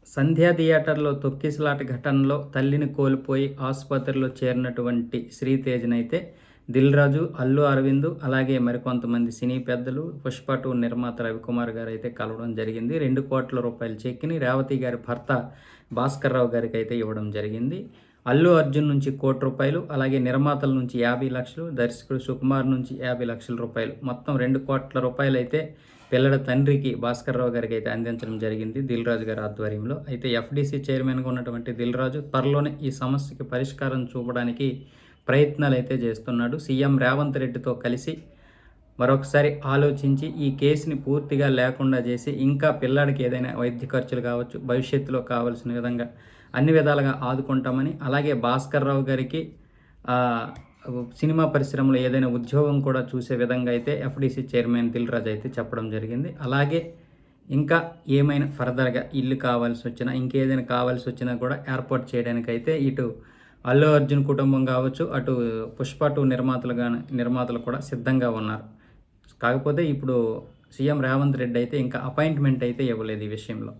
సంధ్యా థియేటర్లో తొక్కిసలాట ఘటనలో తల్లిని కోల్పోయి ఆసుపత్రిలో చేరినటువంటి శ్రీతేజ్‌నైతే దిల్ రాజు, అల్లు అరవింద్ అలాగే మరికొంతమంది సినీ పెద్దలు, పుష్ప 2 నిర్మాత రవికుమార్ గారైతే కలవడం జరిగింది. 2,00,00,000 చెక్‌ని రేవతి గారి భర్త భాస్కర్‌రావు గారికైతే ఇవ్వడం జరిగింది. అల్లు అర్జున్ నుంచి రూ. 1,00,00,000 అలాగే నిర్మాతల నుంచి 50,00,000 దర్శకుడు సుకుమార్ నుంచి రూ. 50,00,000 మొత్తం రూ. 2,00,00,000 అయితే పిల్లల తండ్రికి భాస్కర్‌రావు గారికైతే అందించడం జరిగింది దిల్ రాజు గారి ఆధ్వర్యంలో. అయితే ఎఫ్‌డీసీ చైర్మన్‌గా ఉన్నటువంటి దిల్ రాజు త్వరలోనే ఈ సమస్యకి పరిష్కారం చూపడానికి ప్రయత్నాలైతే చేస్తున్నాడు. సీఎం రేవంత్ రెడ్డితో కలిసి మరొకసారి ఆలోచించి ఈ కేసుని పూర్తిగా లేకుండా చేసి ఇంకా పిల్లాడికి ఏదైనా వైద్య ఖర్చులు కావచ్చు, భవిష్యత్తులో కావాల్సిన విధంగా అన్ని విధాలుగా ఆదుకుంటామని, అలాగే భాస్కర్‌రావు గారికి సినిమా పరిశ్రమలో ఏదైనా ఉద్యోగం కూడా చూసే విధంగా అయితే ఎఫ్‌డీసీ చైర్మన్ దిల్ రాజు అయితే చెప్పడం జరిగింది. అలాగే ఇంకా ఏమైనా ఫర్దర్‌గా ఇల్లు కావాల్సొచ్చినా, ఇంకేదైనా కావాల్సొచ్చినా కూడా ఏర్పాటు చేయడానికైతే ఇటు అల్లు అర్జున్ కుటుంబం కావచ్చు, అటు పుష్ప 2 నిర్మాతలు కూడా సిద్ధంగా ఉన్నారు. కాకపోతే ఇప్పుడు సీఎం రేవంత్ రెడ్డి అయితే ఇంకా అపాయింట్మెంట్ అయితే ఇవ్వలేదు ఈ విషయంలో.